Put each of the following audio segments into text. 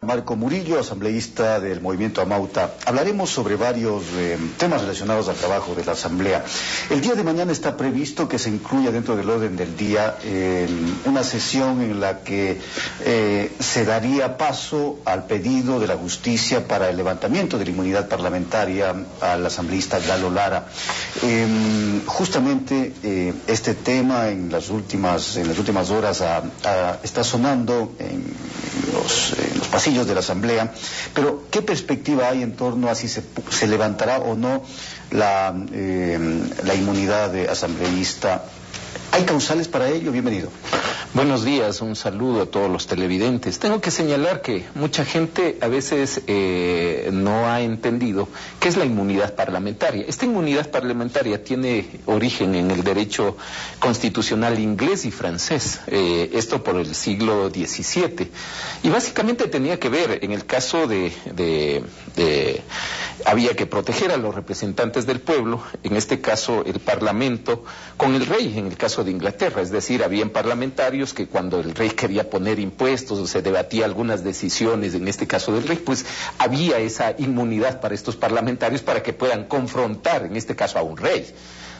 Marco Murillo, asambleísta del Movimiento Amauta. Hablaremos sobre varios temas relacionados al trabajo de la Asamblea. El día de mañana está previsto que se incluya dentro del orden del día una sesión en la que se daría paso al pedido de la justicia para el levantamiento de la inmunidad parlamentaria al asambleísta Galo Lara. Justamente este tema en las últimas horas está sonando en los pasillos de la Asamblea, pero ¿qué perspectiva hay en torno a si se levantará o no la inmunidad de asambleísta? ¿Hay causales para ello? Bienvenido. Buenos días, un saludo a todos los televidentes. Tengo que señalar que mucha gente a veces no ha entendido qué es la inmunidad parlamentaria. Esta inmunidad parlamentaria tiene origen en el derecho constitucional inglés y francés, esto por el siglo XVII. Y básicamente tenía que ver, en el caso había que proteger a los representantes del pueblo, en este caso el Parlamento, con el rey, en el caso de Inglaterra, es decir, habían parlamentarios que cuando el rey quería poner impuestos o se debatía algunas decisiones, en este caso del rey, pues había esa inmunidad para estos parlamentarios para que puedan confrontar, en este caso, a un rey,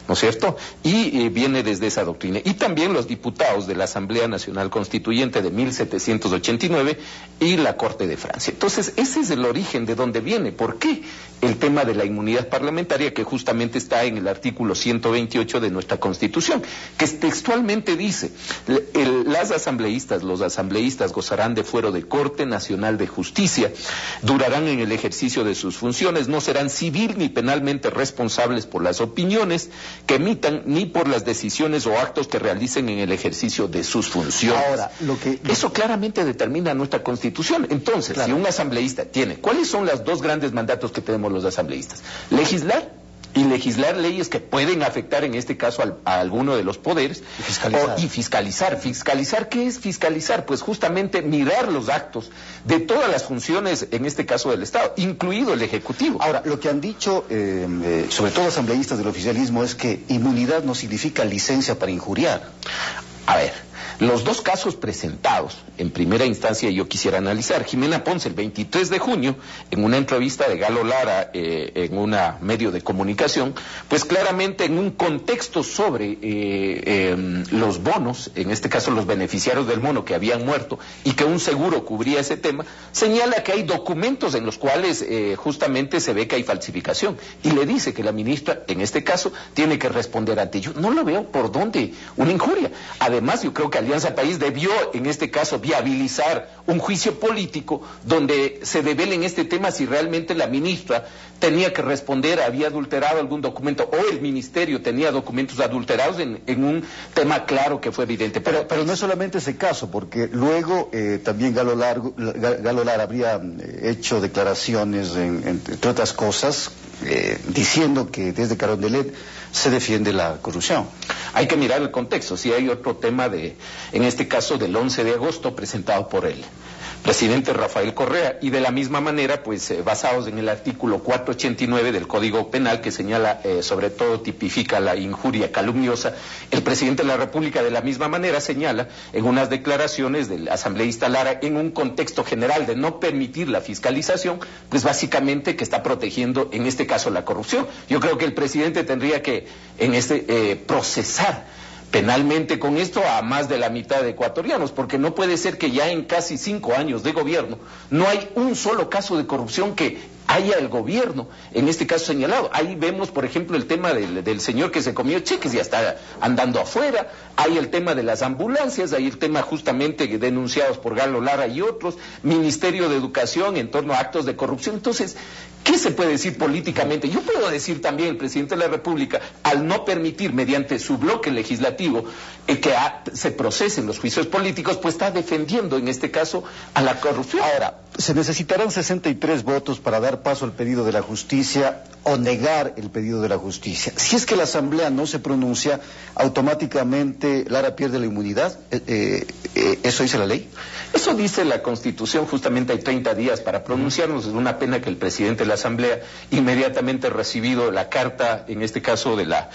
¿no es cierto? Y viene desde esa doctrina. Y también los diputados de la Asamblea Nacional Constituyente de 1789 y la Corte de Francia. Entonces, ese es el origen de donde viene. ¿Por qué? El tema de la inmunidad parlamentaria, que justamente está en el artículo 128 de nuestra Constitución, que textualmente dice: los asambleístas gozarán de fuero de Corte Nacional de Justicia, durarán en el ejercicio de sus funciones, no serán civil ni penalmente responsables por las opiniones que emitan ni por las decisiones o actos que realicen en el ejercicio de sus funciones. Ahora, eso claramente determina nuestra Constitución. Entonces, claro, si un asambleísta tiene, ¿cuáles son los dos grandes mandatos que tenemos los asambleístas? Legislar, y legislar leyes que pueden afectar, en este caso, a alguno de los poderes. Y fiscalizar. ¿Fiscalizar qué es fiscalizar? Pues justamente mirar los actos de todas las funciones, en este caso del Estado, incluido el Ejecutivo. Ahora, lo que han dicho, sobre todo asambleístas del oficialismo, es que inmunidad no significa licencia para injuriar. A ver, los dos casos presentados en primera instancia yo quisiera analizar. Jimena Ponce, el 23 de junio, en una entrevista de Galo Lara en un medio de comunicación, pues claramente en un contexto sobre los bonos, en este caso los beneficiarios del bono que habían muerto y que un seguro cubría ese tema, señala que hay documentos en los cuales justamente se ve que hay falsificación y le dice que la ministra, en este caso, tiene que responder ante ello. No lo veo por dónde una injuria. Además, yo creo que Alianza País debió, en este caso, viabilizar un juicio político donde se devele en este tema si realmente la ministra tenía que responder, había adulterado algún documento, o el ministerio tenía documentos adulterados en un tema claro que fue evidente. Pero no es solamente ese caso, porque luego también Galo Lara habría hecho declaraciones, entre otras cosas, diciendo que desde Carondelet se defiende la corrupción. Hay que mirar el contexto. Si hay otro tema en este caso del 11 de agosto, presentado por el presidente Rafael Correa, y de la misma manera, pues basados en el artículo 489 del Código Penal, que señala, sobre todo tipifica la injuria calumniosa, el presidente de la República de la misma manera señala en unas declaraciones del asambleísta Lara, en un contexto general de no permitir la fiscalización, pues básicamente que está protegiendo en este caso la corrupción. Yo creo que el presidente tendría que procesar penalmente con esto a más de la mitad de ecuatorianos, porque no puede ser que ya en casi 5 años de gobierno no hay un solo caso de corrupción que haya el gobierno, en este caso, señalado. Ahí vemos, por ejemplo, el tema del señor que se comió cheques y ya está andando afuera. Hay el tema de las ambulancias, hay el tema justamente denunciados por Galo Lara y otros, Ministerio de Educación en torno a actos de corrupción. Entonces, ¿qué se puede decir políticamente? Yo puedo decir también, el presidente de la República, al no permitir mediante su bloque legislativo que se procesen los juicios políticos, pues está defendiendo en este caso a la corrupción. Ahora, se necesitarán 63 votos para dar paso al pedido de la justicia o negar el pedido de la justicia. Si es que la Asamblea no se pronuncia, automáticamente Lara pierde la inmunidad. ¿Eso dice la ley? Eso dice la Constitución. Justamente hay 30 días para pronunciarnos. Es una pena que el presidente de la Asamblea, inmediatamente recibido la carta, en este caso de la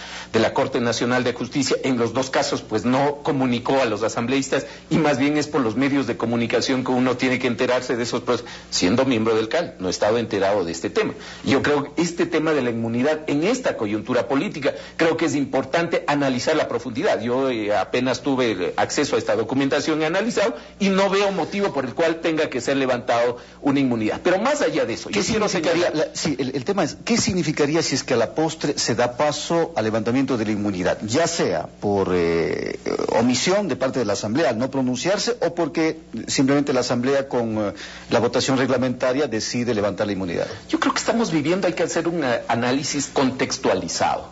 Corte Nacional de Justicia, en los dos casos pues no comunicó a los asambleístas, y más bien es por los medios de comunicación que uno tiene que enterarse de esos siendo miembro del CAL, no he estado enterado de este tema. Yo creo que este tema de la inmunidad en esta coyuntura política, creo que es importante analizar la profundidad. Yo apenas tuve acceso a esta documentación y analizado, y no veo motivo por el cual tenga que ser levantado una inmunidad. Pero más allá de eso, ¿qué significaría? El tema es, ¿qué significaría si es que a la postre se da paso al levantamiento de la inmunidad? Ya sea por omisión de parte de la Asamblea al no pronunciarse, o porque simplemente la Asamblea con la votación reglamentaria decide levantar la inmunidad. Yo creo que estamos viviendo, hay que hacer un análisis contextualizado.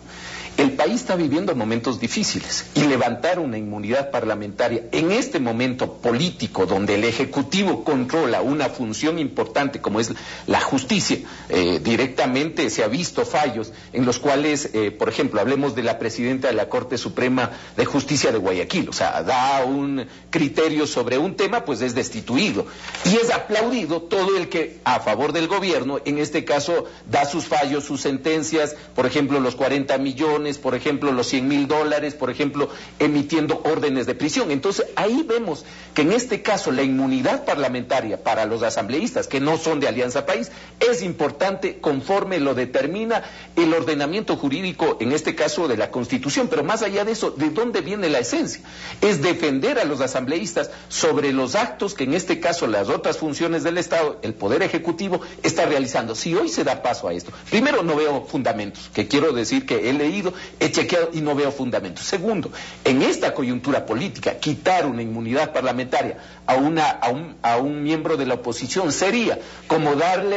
El país está viviendo momentos difíciles, y levantar una inmunidad parlamentaria en este momento político donde el Ejecutivo controla una función importante como es la justicia, directamente se ha visto fallos en los cuales, por ejemplo, hablemos de la presidenta de la Corte Suprema de Justicia de Guayaquil, o sea, da un criterio sobre un tema, pues es destituido, y es aplaudido todo el que a favor del gobierno, en este caso, da sus fallos, sus sentencias, por ejemplo, los 40 millones, por ejemplo, los $100,000, por ejemplo, emitiendo órdenes de prisión. Entonces, ahí vemos que en este caso la inmunidad parlamentaria para los asambleístas que no son de Alianza País es importante conforme lo determina el ordenamiento jurídico, en este caso de la Constitución. Pero más allá de eso, ¿de dónde viene la esencia? Es defender a los asambleístas sobre los actos que en este caso las otras funciones del Estado, el Poder Ejecutivo, está realizando. Si hoy se da paso a esto, primero no veo fundamentos, que quiero decir que he leído, he chequeado y no veo fundamentos. Segundo, en esta coyuntura política, quitar una inmunidad parlamentaria a un miembro de la oposición sería como darle